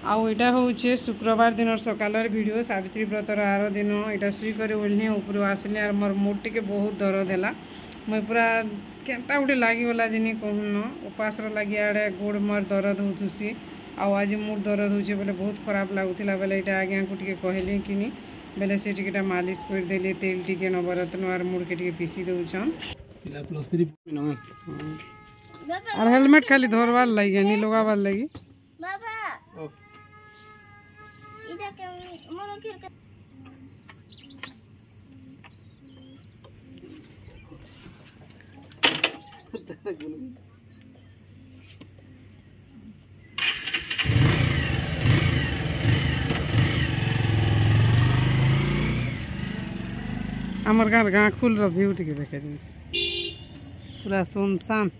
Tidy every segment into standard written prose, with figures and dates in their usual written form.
आउ इटा होचे शुक्रवार दिन सकालर वीडियो सावित्री व्रतर आर दिन इटा शुई कर ओल्हे ऊपर आसली और मोर मुड टे बहुत दर्द है मुई पूरा केनता गोटे लगिगला जिनी कहून उपास लगी आड़े गोड़ मोर दर्द होतुसी आज मुड दर्द होचे बोले बहुत खराब लगुला बोले यहाँ आज्ञा को टे कहली कि बेले से टिके मालिश करदे तेल टिके नवरत्न और मुड़ के पीसी दौन और हेलमेट खाली धरवार लगे नहीं लगाबार लगी आमर गाँव गाँ खुल भ्यू टे देखे पूरा सुनसान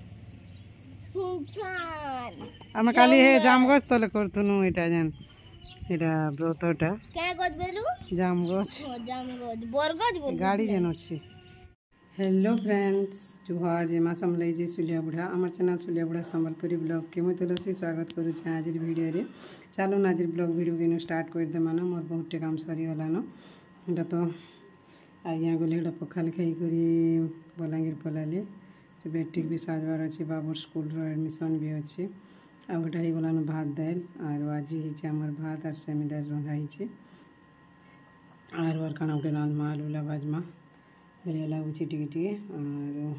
आम काली हे जाम गछ तले करथुनु एटा जेन एटा व्रतटा के गछ बेलु जाम गछ बरगछ बोल गाड़ी जेन अछि। हेलो फ्रेंड्स जुहार जेमा समलै जे सुलिया बुढ़ा हमर चैनल सुलिया बुढ़ा संबलपुरी ब्लॉग के मैं तुलसी स्वागत करू छ आज वीडियो रे। चलो आज ब्लॉग वीडियो के स्टार्ट कर दे मानो मोर बहुत काम सरी गलानो एटा तो आज्ञा गले एटा पखाल खाई करी बलांगीर पलाले से बैट्रिक भी साजबार अच्छे बाबूर स्कूल एडमिशन भी अच्छे आ गोटा हो गलान भात दाल और आज होमर भात और सेमी दाल रंधा और काना गोटे रांधमा आलूला बाजमा बढ़िया लगुच टे और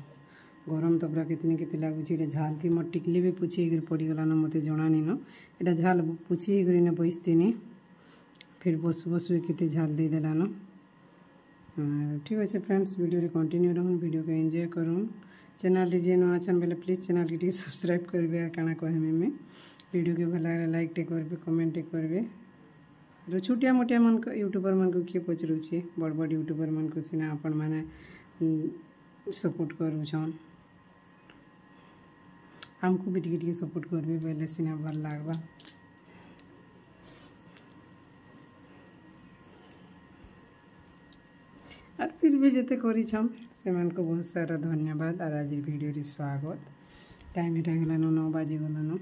गरम तो पूरा कितने केते लगुच झाल थी मोर टिकली भी पुछी पड़गलान मत जना नीन यहाँ झाल पुछी बैसतीनी फिर बसु बसु केते झाल दे देलान ठीक अच्छे फ्रेंड्स वीडियो रे कंटिन्यू रहूँ वीडियो को एंजॉय करूँ चैनल जे नुआ छन बेले प्लीज चैनल के सब्सक्राइब करबे और काना कहमे में वीडियो के भला लाइक टे करबे कमेंट टे करबे और छोटिया मोटिया मन को यूट्यूबर मन को किए पचरुछि बड़ बड़ यूट्यूबर मन को सिना अपन माने सपोर्ट करू छन हमको भी टिके टिके सपोर्ट करबे बेले सिना भल लागबा और फिर भी जिते करी छम सेमान को बहुत सारा धन्यवाद और आज वीडियो रे स्वागत। टाइम एटा गलानो 9 बाजे गलानो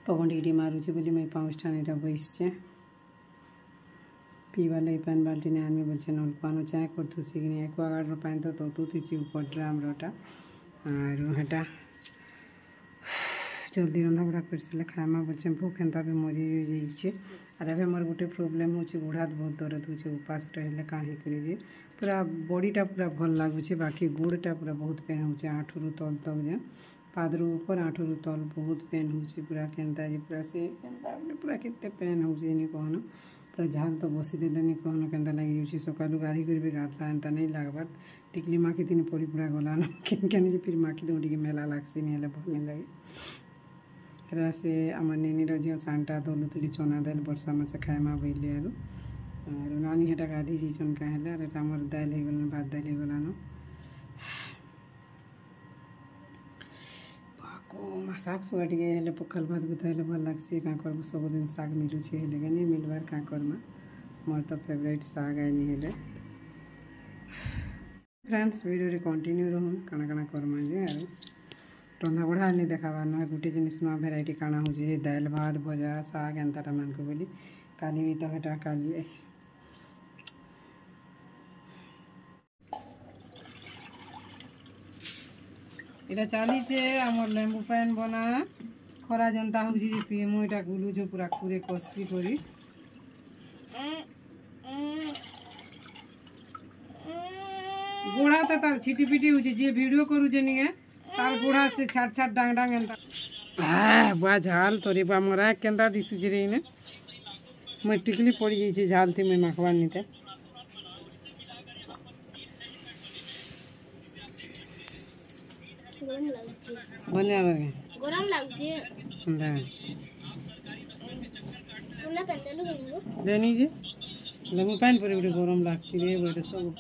पवन टिके मारुचे बोली मैं 5 ठान एटा बैसछे पीवा लई पान बाल्टी ने आनबे बोलछे नल पानो चाय करथु सिगनी एक्वागार्ड रो पानी तो तोतु थिसी ऊपर ड्राम रोटा और हेटा जल्दी रंधा बड़ा कर खामा बोलछे भूख एंता भी मरी जाइछे और अबे मोर गोटे प्रॉब्लम होचे गुड़ात बहुत दर्द होचे उपास रहले काहे करे जे पूरा बॉडीटा पूरा भल लागुचे बाकी गोड़टा पूरा बहुत पेन होचे आठुरु तल तक जे पादरू ऊपर आठुरु तल बहुत पेन होचे पूरा केनता जे पूरा से केनता पूरा केते पेन होचे नि कहनो पूरा झाल तो बसी देले नि कहनो केनता लागि होचे सकालु गाधी करबे गाधला एंता नहीं लागबार टिकली माखी दिन पड़ी पूरा गलानो केन जे फिर माखी दउडी के मेला लागसी नि हेले भल लगे रा से आम नेनी झील सांटा दलुतुली चना दाल बर्षा मास खाएमा बैले और नानी हेटा गाधी जीछन कहेला और आमर दाल हो गलान भात दाल हो गलान शाग सुगा टे हेले पखाल भात गुथाइले भल लागसी क्या करब सब दिन शाग मिलुछे हेले नहीं मिलबार क्या करमा मोर तो फेवरेट शाग आइनी हेले फ्रेंड्स वीडियो रे कंटिन्यू रहूँ काना काना करमा जे और रंधा बढ़ा नहीं देखाबार ना गोटे जिनिस नुआ भेराइटी काना हो दाल भात भजा शाग एंताटा मान को बोली काली भी तो हेटा काली इटा चलीचे आमर लेंबू पान बना खरा जनता हो पीएमओ इटा गुलुछ पूरा पूरे कषी करी गोड़ा तो तार छिटी पिटी हो वीडियो करूचे नहीं तार गोड़ा से छाट छाट डांग डांग एंता बुआ झाल तोरी बा मोरा केंता दिसुचे रे इने मैं टिकली पड़ी जाइए झाल थी मैं माखबार नहीं बोले गरम लागुचे देनी जे लेमु पानी परे गोटे गरम लागसी रे बोटे सब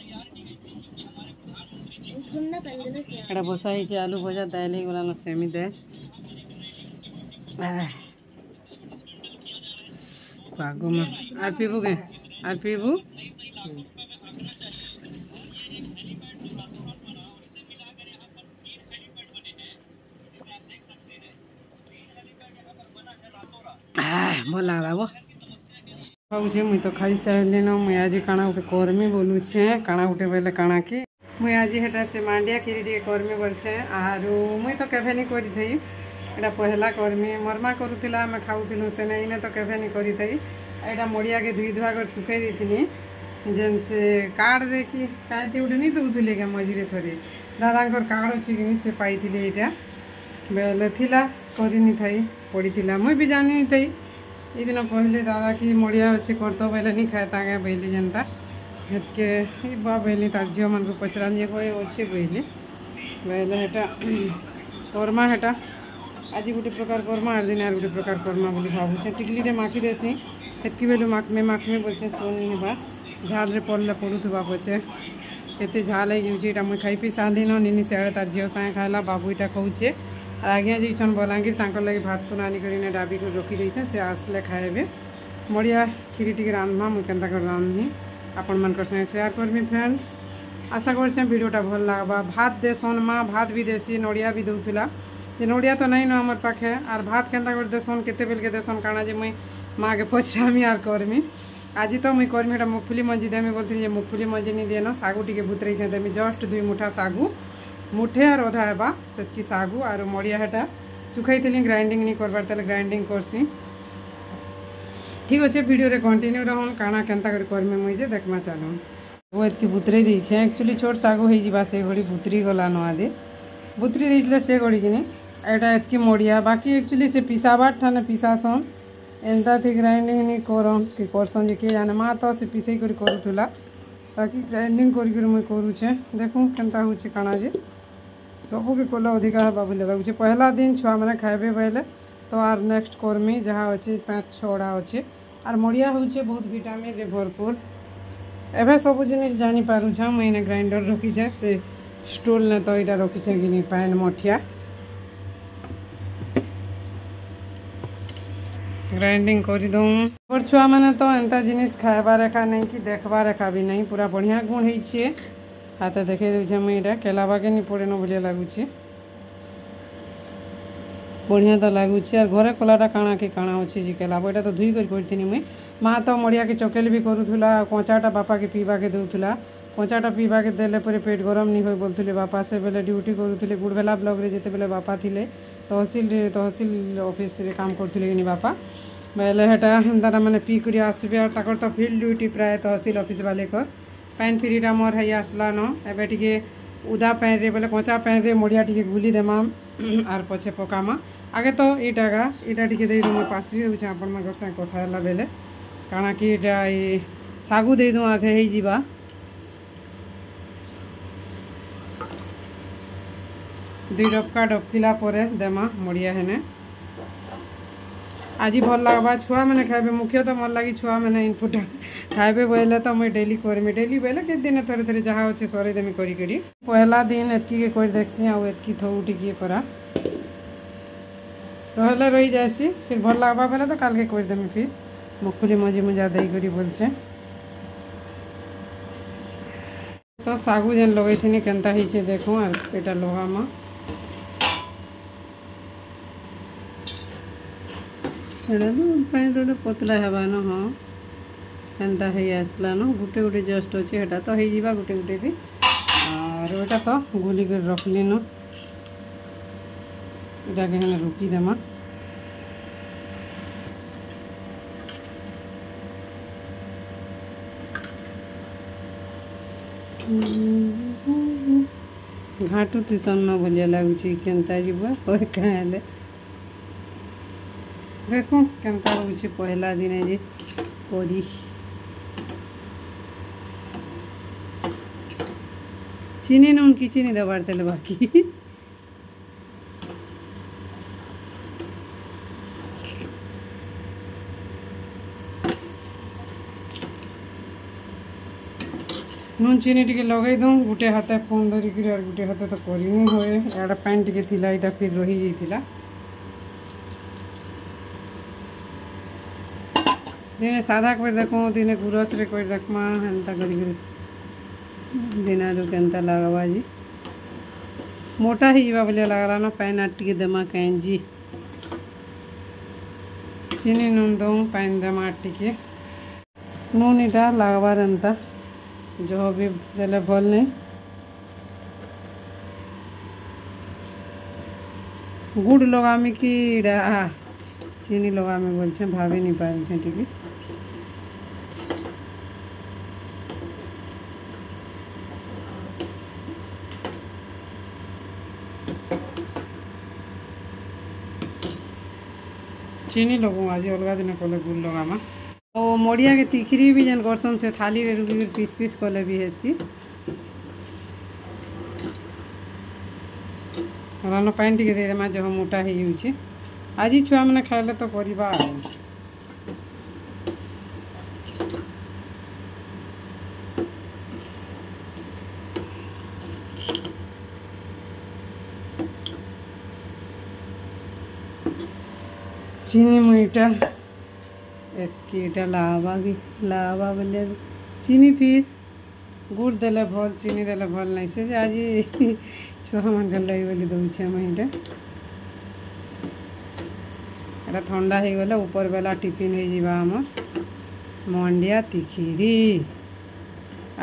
एटा बसा ही आलू भजा दाल हो गलान सेमी दाल पागो में आर पीबू के आर पीबू भल लगला वो भावुचे मुई तो खाई सारे न मुई आज काଣା गोटे कर्मी बोलुछे काଣା गोटे बोले काଣା कि मुई आज हेटा से मांडिया खीरी टे कर्मी बोलछे आरु मुई तो केभे नहीं करी थई एटा पहला कर्मी मरमा करूतिला मैं खाउतिलु से नहीं ने तो केभे नहीं करी थई एटा मड़िया के धुई धुआ कर सुखाई देथिनी जेन से कार्ड रे कि कांति उठे नहीं दउथुले के मझिरे थरे दादांकर कार्ड अछि कि से पाइथिले एटा बेले थिला करी नहीं थई पड़ीथिला मुई भी जानी नहीं थई ये दिन कहले दादा कि मड़िया अच्छे करतो बेले नहीं खाए तागे बेली जनता हेतके बा बेली तार झील मन को पचरा नहीं कहे अच्छे कहली बेले हेटा करमा हेटा आज गोटे प्रकार करमा आर दिन आर गोटे प्रकार करमा बोली भावुचे टिकली रे माखी देसी हेतकी बेलू माखमे बोलछे सोनी हेबा झाल रे पड़ले पड़ुथबा पछे एते झाल है जाउछे एटा मुई खाई पी साली न निनी सेड़े तार झील संगे खाइला बाबू एटा खाउछे और आज्ञा जाइछन बलांगीर तांकर लगे भात तो नानी करी डाबी कर रखी देछे से आसले खाएबे मड़िया खीरी टिके रांधमा मुई केनता कर रांधनी आपण मानकर संगे शेयर करमी फ्रेंड्स आशा करछे वीडियोटा भल लागबा भात देसन माँ भात भी देसी नड़िया भी दउथुला जे नड़िया तो नहीं न हमर पाखे आर भात केनता कर देसन केते बेल के देसन काना जे मुई माँ के पचरामी आर करमी आज तो मुई करमी एटा मुगफली मंजी देमी बोलथिनी जे मुगफली मंजी नहीं देनो सागु टिके भुतरई छे देमी just 2 Mutha sagu Muthe are अधा हेबा सेतकी सागु आर मड़िया हेटा सुखाई ग्राइंडिंग नहीं करबार तेल ग्राइंडिंग करसी ठीक अच्छे वीडियो रे कंटिन्यू रहन काना केनता कर करमे मुई जे देखमा चालू वो एतकी बुतरे दी छे एक्चुअली छोट सागु होई जिबा से घड़ी बुतरी गला न आदि बुतरी देइले से घड़ी किनी एटा एतकी मड़िया बाकी एक्चुअली से पिसाबार ठाने पिसासन एंता थी ग्राइंडिंग नहीं करन कि करसन जे के जाने माँ तो से पिसई कर करूथुला बाकी ग्राइंडिंग करी कर मुई करूछे देखू केनता होचे काना जे सबू के कले अधिका हेबा बोले भावुचे पहला दिन छुआ मैंने खाइबे बोले तो आर नेक्स्ट कर्मी जहाँ अच्छे 5-6टा अच्छे आर मड़िया होचे बहुत विटामिन रे भरपूर एबे सब जिनिस जानी पारुछ मुझे ग्राइंडर रखीछे से स्टूल ने तो यहाँ रखीछे कि पैन मठिया ग्राइंडिंग कर दूँ और छुआ मैंने तो एंता जिनिस खाइबा रेखा नहीं कि देखबा रेखा भी नहीं पूरा बढ़िया गुण होइछे हाथ देखे दूचे मुझे केलाबा के नहीं पड़े न बोलिया लगुच बढ़िया तो लगुच और घरे कलाटा काଣା कि काଣା अच्छे जी केलाबा एटा तो धुई कर मुई माँ तो मड़िया के चकेल भी करूला कंचाटा बापा के पीवा के दूला कंचाटा पीवा के देले पर पेट गरम नहीं हो बोलते बापा से बेले ड्यूटी करूले गुड़बेला ब्लॉक रे जिते बेले बापा थिले तहसिल ऑफिस रे काम करथुले कि बापा बेले हेटा तारा माने पी करी आसबे और ताकर तो फील्ड ड्यूटी प्राय तहसिल ऑफिस वाले कर पैन फ्रीटा मोर है आसला न एबे टिके उदा पैन रे बोले कचा पैन रे मड़िया टिके गुली देमा आर पछे पकामा आगे तो इटा टिके दे दूँ पासी होउछे आपन मन से कथा हला बेले काना कि इटा ए सागु दे दूँ आगे हे जीवा दुई डबका डबकिला परे देमा मड़िया हेने आज भल लगवा छुआ मैंने खाइबे मुख्य तो मोर लगी छुआ मैंने इनपुटा खाइबे बोले तो मुझे डेली करमी डेली बोले के दिन थोड़े थोड़े जहाँ अच्छे सरे देमी करी करी पहला दिन एतकी के कर देखसी आउ एतकी थौ टिके करा रहले रही जासी फिर भल लगवा बोले तो काल के कर देमी फिर मुखली मजी मुजा दे करी बोलछे तो सागु जेन लगई थी केनता हिचे देखूँ और एटा लोहा में पैन रोड पतला हेबा न हाँ एंता है आसला न गुटे गुटे जस्ट अच्छे हेटा तो हो जावा गुटे गुटे भी और एटा तो गुली कर रखली न एटा के हमें रुकी देमा घाटू तीसन न भलिया लगुच केनता जीवा कोई कहेले देखो केनता होउछे पहला दिन जे करी चीनी नून कि चीनी दबार तेल बाकी नून चीनी टिके लगे दूँ गुटे हाथे फोन धरिक और गुटे हाथे तो करनी हुए यार पैन टिके थिला इटा फिर रही जाइतिला दिने सादा कर देखूँ दिने गुरस रे कर देखमा हेन्ता करी दिन आलू केनता लगवा जी मोटा ही जावा बोलिया लगला ना पैन आट टिके देमा कैंजी चीनी नून दऊँ पानी देमा टिके नून इटा लगवार एंता जो भी देले भल नहीं गुड़ लगामी कि चीनी लगामी बोलछे भाभी नहीं पारे टिके चीनी लगू आज अलग दिन कले गुड़ लगामा और मड़िया के तिखरी भी जेन करसन से थाली रे रुकी पीस पीस कले भी हेसी रानो पानी टिके दे देमा जो मोटा हो जाउछे आज छुआ मैंने खाइले तो करवा चीनी मुईटा एतकीटा लावा बोले चीनी फिर गुड़ देले भल चीनी देले भल नहीं से आज छुआ मन के लगे बोली दौचे मुईटा एटा ठंडा हो गले ऊपर बेला टिफिन हो जावा हमर मंडिया तिखिरी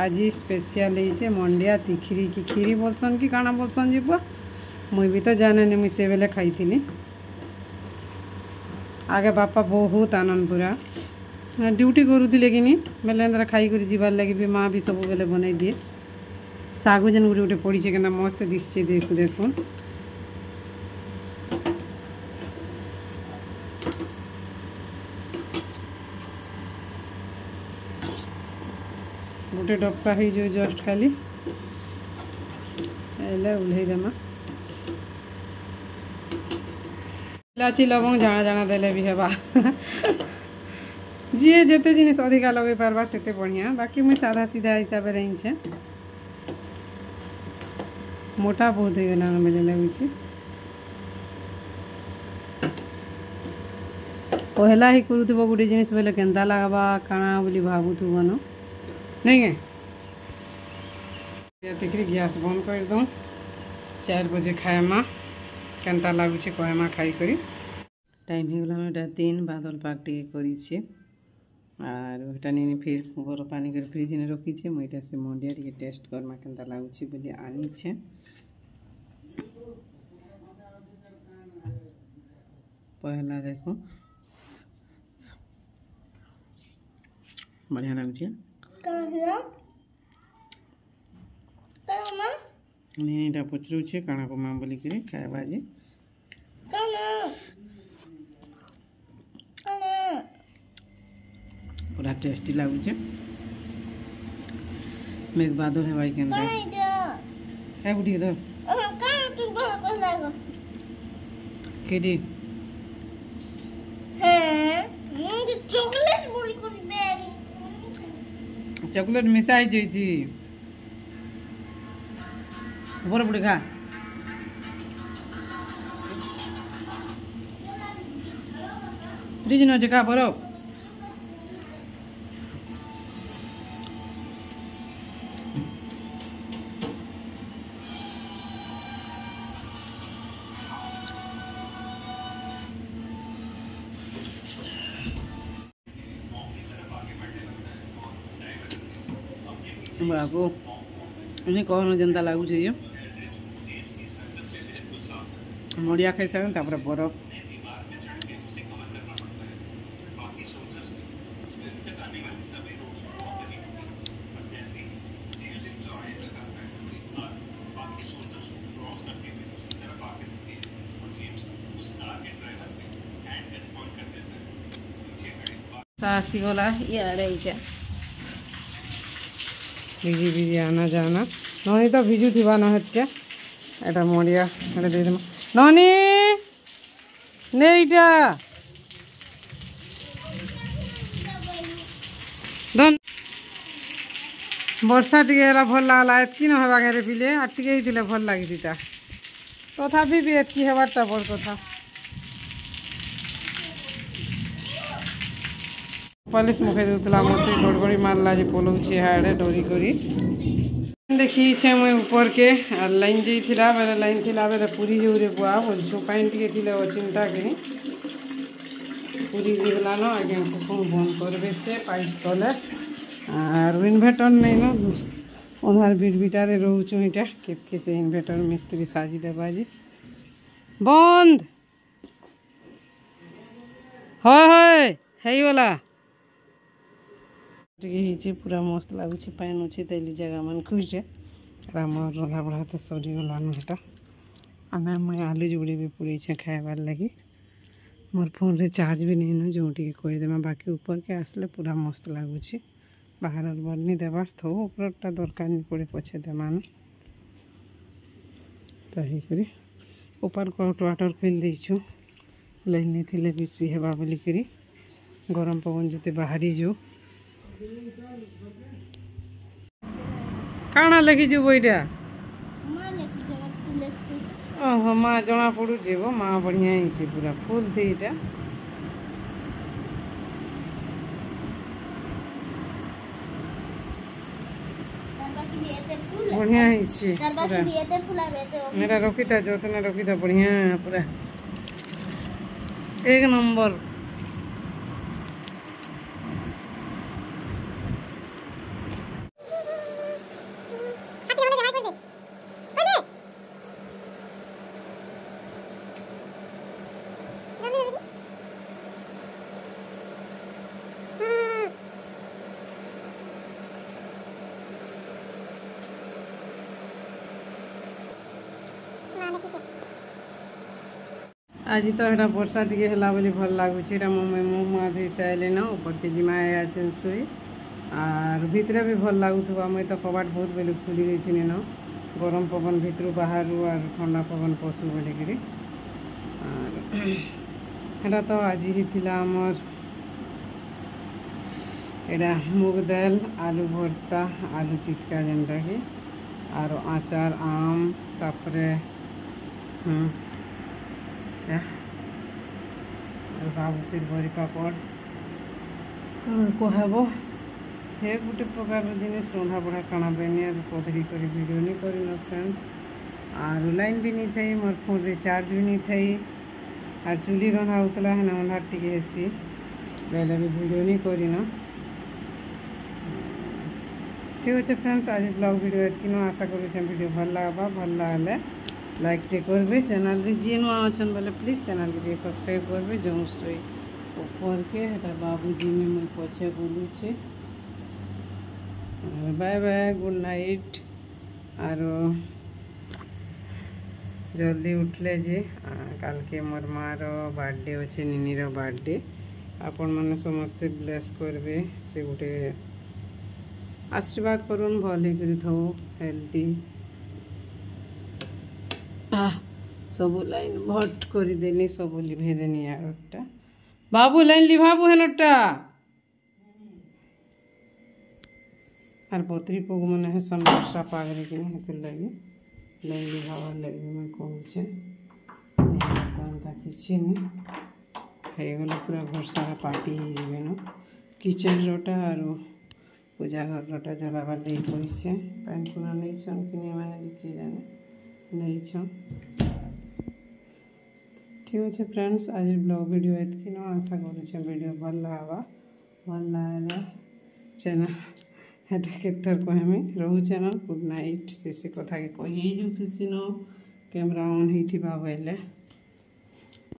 आज स्पेशल है मंडिया तिखिरी की खीरी बोलसन कि काना बोलसन जीवा मुई भी तो जाने नहीं मुई से बेले खाई थी आगे बापा बहुत आनंद पूरा ड्यूटी करूले कि बेले खाई कर जीवार लगे भी माँ भी सब बेले बनई दिए सागु जेन गोटे गोटे पड़ी के मस्त दिशे देखु देखुन गोटे डबका हो जो जस्ट खाली उल्हे देमा इलाची लवंग जाना जाना देले भी हेबा जी जेते जिनिस अधिका लगे पारबा सेते बढ़िया बाकी मुझे सादा सीधा हिसाब रही छे मोटा बहुत हो गला मेले लगे पहला ही करूब गोटे जिनिस बोले केन्ता लगवा काଣା बोली भावुथुब न नहीं देखिए गैस बंद कर दूँ 4 बजे खाएमा केन्ता लगुचे कहमा खाई करी टाइम हो गला 3 बादल पाक टे करी आर ओटा नहीं फिर गरम पानी कर फ्रिज में रखी मुझे से मंडिया टे टेस्ट करमा केन्ता लगुचे बोली आनी छे पहला देखो बढ़िया लगुचे नहीं एटा पचरुचे काना को मां बोली करे खाएबा जे पूरा टेस्टी लगुचे मेघ बादल है भाई केंद्र है बुढ़ी तो केडी चॉकलेट मिसाई जाइती ऊपर बुढ़ी खा फ्रिज न खा बरफ बाबू उन्हें कहन जनता लगुचे ये मड़िया खाई सारे तापर बरफ सासी गला इे भिजी भिजी आना जाना ननी तो भिजु थी नहेत के एटा मड़िया दे देमा ननी नेईटा धन वर्षा टिके भल लगला एतकी न हेबा रे पिले आ टिके ही भल लगी था तथापि भी एतकी हेबारटा बड़ कथा पलिस मुखे दूला मत गड़गड़ी मारला जे पलौछे हाड़े डरी करी देखी से मुई ऊपर के लाइन जाइला बेले लाइन थिला बेले पूरी जो रे बुआ बोलछु पानी टिके थिले ओ चिंता करी पूरी गला न आज्ञा को बंद करबे से पाइप तले और इन्वर्टर नहीं न ओनार बिटबिटारे रोचु इटा केतके से इन्वर्टर मिस्त्री साजी देबा जी बंद হয় হয় ହେଇଗଲା ଟିକେ ହେଇଛି पूरा मस्त ଲାଗୁଛି ପାଣି ଅଛି ତେଲି ଜାଗା ମାନ ଖୁଇছে আর আমার রন্ধা বড়া তো সরিগলানো এটা আমি মুই আলু জুড়ি भी পুড়েছে খাইবার লাগি मोर फोन रे चार्ज भी नहीं न जो टिके कहि देमा बाकी ऊपर के आसले पूरा मस्त लागुछि बाहर बरनी देबार थो ऊपरटा दरकार नहीं पड़े पछे देमान तो हे करी ऊपर को वाटर खोल देछु लाइन नहीं थिले बिसुई हेबा बोली करी गरम पवन जते बाहरी जो काना लगी जो बोइडा ओहो माँ जना पड़ू वो माँ बढ़िया ही पूरा फूल थी इटा बढ़िया ही मेरा रखीता जोतना रखीता बढ़िया पूरा एक नंबर आज तो एटा वर्षा टिके हला बोली भल लागुछि एटा मुँह मुआ धोई सारे न ऊपर के जिमा आछन सोई और भितरे भी भल लागुथबा मुई तो कबाट बहुत बेले खुली देथिनि न गरम पवन भितरु बाहर और ठंडा पवन पशु बोली करी और एटा तो आज ही थिला हमर एटा मुग दाल आलू भर्ता आलू चिटका जेनटा कि और आचार आम तापरे बाबू फिर बड़ी पापड़ कहब हे गोटे प्रकार जिनिस रंधा बढ़ा काना बेनी पधरी कर वीडियो नहीं कर फ्रेंड्स और लाइन भी नहीं थी मोर फोन रे चार्ज भी नहीं थी और चूल्ही रंधा होता है अंधार टिके हेसी बेले भी वीडियो नहीं करना ठीक अच्छे फ्रेंड्स आज ब्लॉग वीडियो एतकी आशा करुचे वीडियो भल लगा भल लगे लाइक टे करबे चैनल रे जी नुआ अछन बोले प्लीज चैनल के सब्सक्राइब करबे जो सोई ऊपर के हेटा बाबूजी में मुई पछे बोलू छे बाय बाय गुड नाइट और जल्दी उठले जे काल के मोर मार बर्थडे अच्छे निनीर बर्थडे आपण माने समस्ते ब्लेस करबे से गोटे आशीर्वाद करूँ भल ही थो हेल्दी सब लाइन भट करदेनी सब लिभेदेनी आरटा बाबू लाइन लिभाबू हेनटा और पत्री पग मन है सन वर्षा पागरे कि नहीं लगी लाइन लिभाबार लगे मैं कहूचे किसी नहीं होगला पूरा घर सारा पार्टी हो न किचन रोटा और पूजा घर रोटा जलाबार दे पड़े पैन पूरा नहीं छन कि मैंने किए जाने नहीं छन ठीक अच्छे फ्रेंड्स आज ब्लॉग वीडियो एतकी न आशा करुचे वीडियो भल लगा चैनल हेटा केतर कहमी रोचे न गुड नाइट से कथा के कही न कैमरा ऑन होइथिबा बेले